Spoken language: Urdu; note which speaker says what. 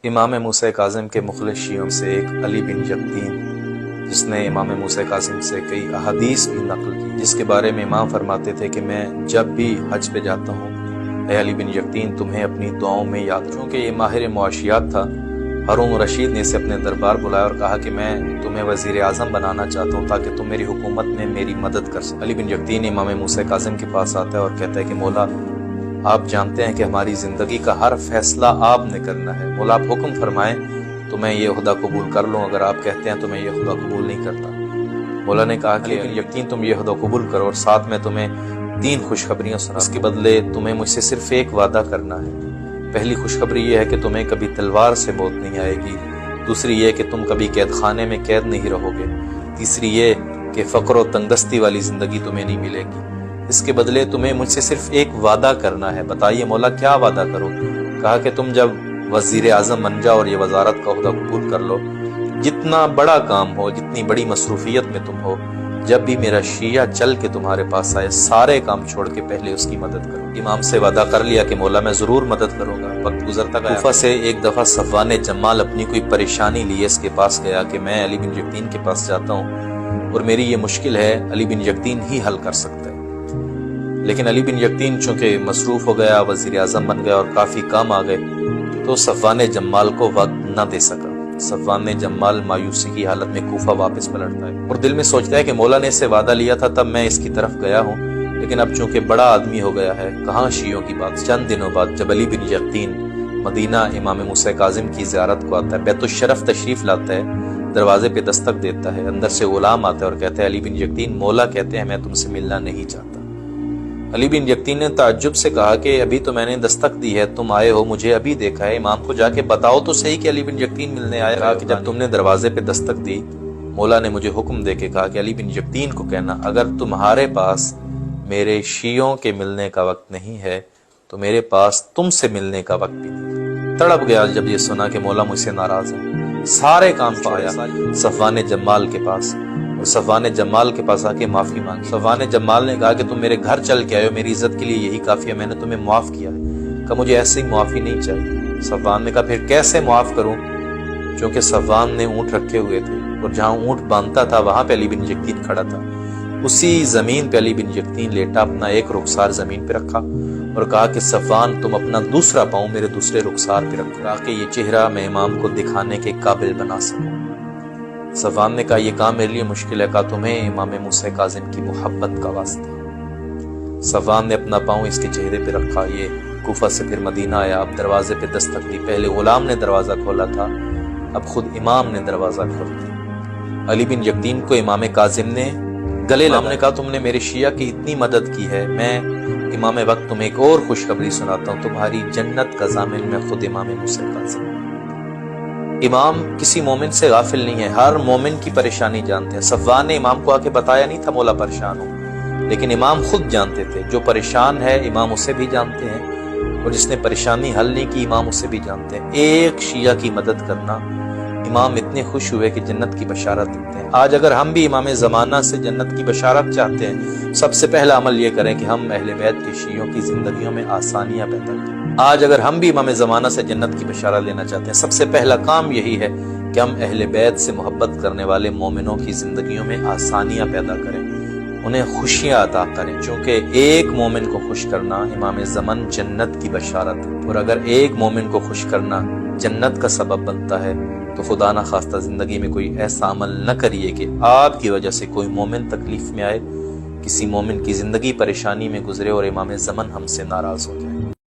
Speaker 1: امام موسیٰ کاظم کے مخلص شیعوں سے ایک علی بن یقطین، جس نے امام موسیٰ کاظم سے کئی احادیث بھی نقل کی، جس کے بارے میں امام فرماتے تھے کہ میں جب بھی حج پہ جاتا ہوں، اے علی بن یقطین تمہیں اپنی دعاؤں میں یاد رکھوں۔ کہ یہ ماہر معاشیات تھا، ہارون رشید نے اسے اپنے دربار بلایا اور کہا کہ میں تمہیں وزیر اعظم بنانا چاہتا ہوں تاکہ تم میری حکومت میں میری مدد کر سکو۔ علی بن یقطین امام موسیٰ کاظم کے پاس آتا ہے اور کہتا ہے کہ مولا، آپ جانتے ہیں کہ ہماری زندگی کا ہر فیصلہ آپ نے کرنا ہے، مولا آپ حکم فرمائیں تو میں یہ عہدہ قبول کر لوں، اگر آپ کہتے ہیں تو میں یہ عہدہ قبول نہیں کرتا۔ مولا نے کہا کہ یقین تم یہ عہدہ قبول کرو اور ساتھ میں تمہیں 3 خوشخبریاں سنا، اس کے بدلے تمہیں مجھ سے صرف ایک وعدہ کرنا ہے۔ پہلی خوشخبری یہ ہے کہ تمہیں کبھی تلوار سے موت نہیں آئے گی، دوسری یہ کہ تم کبھی قید خانے میں قید نہیں رہو گے، تیسری یہ کہ فقر و تنگدستی والی زندگی تمہیں نہیں ملے گی۔ اس کے بدلے تمہیں مجھ سے صرف ایک وعدہ کرنا ہے۔ بتائیے مولا کیا وعدہ کرو؟ کہا کہ تم جب وزیر اعظم بن جاؤ اور یہ وزارت کا عہدہ قبول کر لو، جتنا بڑا کام ہو، جتنی بڑی مصروفیت میں تم ہو، جب بھی میرا شیعہ چل کے تمہارے پاس آئے، سارے کام چھوڑ کے پہلے اس کی مدد کرو۔ امام سے وعدہ کر لیا کہ مولا میں ضرور مدد کروں گا۔ وقت گزرتا گیا۔ کوفہ سے ایک دفعہ صفوان جمال اپنی کوئی پریشانی لیے اس کے پاس گیا کہ میں علی بن یقطین کے پاس جاتا ہوں اور میری یہ مشکل ہے، علی بن یقطین ہی حل کر سکتا ہے۔ لیکن علی بن یقطین چونکہ مصروف ہو گیا، وزیر اعظم بن گیا اور کافی کام آ گئے، تو صفوان جمال کو وقت نہ دے سکا۔ صفوان جمال مایوسی کی حالت میں کوفہ واپس پلٹتا ہے اور دل میں سوچتا ہے کہ مولا نے اس سے وعدہ لیا تھا تب میں اس کی طرف گیا ہوں، لیکن اب چونکہ بڑا آدمی ہو گیا ہے، کہاں شیعوں کی بات۔ چند دنوں بعد جب علی بن یقطین مدینہ امام موسیٰ کاظم کی زیارت کو آتا ہے، بیت الشرف تشریف لاتا ہے، دروازے پہ دستک دیتا ہے، اندر سے غلام آتا ہے اور کہتا ہے علی بن یقطین مولا کہتے ہیں میں تم سے ملنا نہیں چاہتا۔ علی بن یقطین نے تعجب سے کہا کہ ابھی تو میں نے دستک دی ہے، تم آئے ہو، مجھے ابھی دیکھا ہے، امام کو جا کے بتاؤ تو صحیح کہ علی بن یقطین ملنے آئے۔ کہا کہ جب تم نے دروازے پہ دستک دی، مولا نے مجھے حکم دے کے کہا کہ علی بن یقطین کو کہنا اگر تمہارے پاس میرے شیعوں کے ملنے کا وقت نہیں ہے تو میرے پاس تم سے ملنے کا وقت بھی نہیں۔ تڑپ گیا جب یہ سنا کہ مولا مجھ سے ناراض ہے، سارے کام چھوڑا صفوان جمال کے پاس اور صفوان جمال کے پاس آ کے معافی مانگی۔ صفوان جمال نے کہا کہ تم میرے گھر چل کے آئے ہو، میری عزت کے لیے یہی کافی ہے، میں نے تمہیں معاف کیا ہے۔ کہا مجھے ایسے ہی معافی نہیں چاہیے۔ صفوان نے کہا پھر کیسے معاف کروں؟ چونکہ صفوان نے اونٹ رکھے ہوئے تھے اور جہاں اونٹ باندھتا تھا وہاں پہ علی بن یقطین کھڑا تھا، اسی زمین پہ علی بن یقطین لیٹا، اپنا ایک رخسار زمین پہ رکھا اور کہا کہ صفوان تم اپنا دوسرا پاؤں میرے دوسرے رخسار پہ رکھو تاکہ یہ چہرہ میں امام کو دکھانے کے قابل بنا سکوں۔ صفوان نے کہا یہ کام میرے لیے مشکل ہے، کہا تمہیں امام موسیٰ کاظم کی محبت کا واسطہ۔ صفوان نے اپنا پاؤں اس کے چہرے پہ رکھا، یہ کوفہ سے پھر مدینہ آیا، اب دروازے پہ دستک دی، پہلے غلام نے دروازہ کھولا تھا، اب خود امام نے دروازہ کھول دیا۔ علی بن یقطین کو امام کاظم نے گلے لگا، نے کہا تم نے میرے شیعہ کی اتنی مدد کی ہے، میں امام وقت تمہیں ایک اور خوشخبری سناتا ہوں، تمہاری جنت کا ضامن میں خود امام موسیٰ کاظم۔ امام کسی مومن سے غافل نہیں ہے، ہر مومن کی پریشانی جانتے ہیں۔ صفوان نے امام کو آ کے بتایا نہیں تھا مولا پریشان ہو، لیکن امام خود جانتے تھے، جو پریشان ہے امام اسے بھی جانتے ہیں اور جس نے پریشانی حل نہیں کی امام اسے بھی جانتے ہیں۔ ایک شیعہ کی مدد کرنا، امام اتنے خوش ہوئے کہ جنت کی بشارت دیتے ہیں۔ آج اگر ہم بھی امام زمانہ سے جنت کی بشارت چاہتے ہیں، سب سے پہلا عمل یہ کریں کہ ہم اہل بیت کے شیعوں کی زندگیوں میں آسانیاں پیدا کریں۔ آج اگر ہم بھی امام زمانہ سے جنت کی بشارت لینا چاہتے ہیں، سب سے پہلا کام یہی ہے کہ ہم اہل بیت سے محبت کرنے والے مومنوں کی زندگیوں میں آسانیاں پیدا کریں، انہیں خوشیاں عطا کریں، چونکہ ایک مومن کو خوش کرنا امام زمن جنت کی بشارت ہے، اور اگر ایک مومن کو خوش کرنا جنت کا سبب بنتا ہے تو خدا نہ خواستہ زندگی میں کوئی ایسا عمل نہ کریے کہ آپ کی وجہ سے کوئی مومن تکلیف میں آئے، کسی مومن کی زندگی پریشانی میں گزرے اور امام زمن ہم سے ناراض ہو جائے۔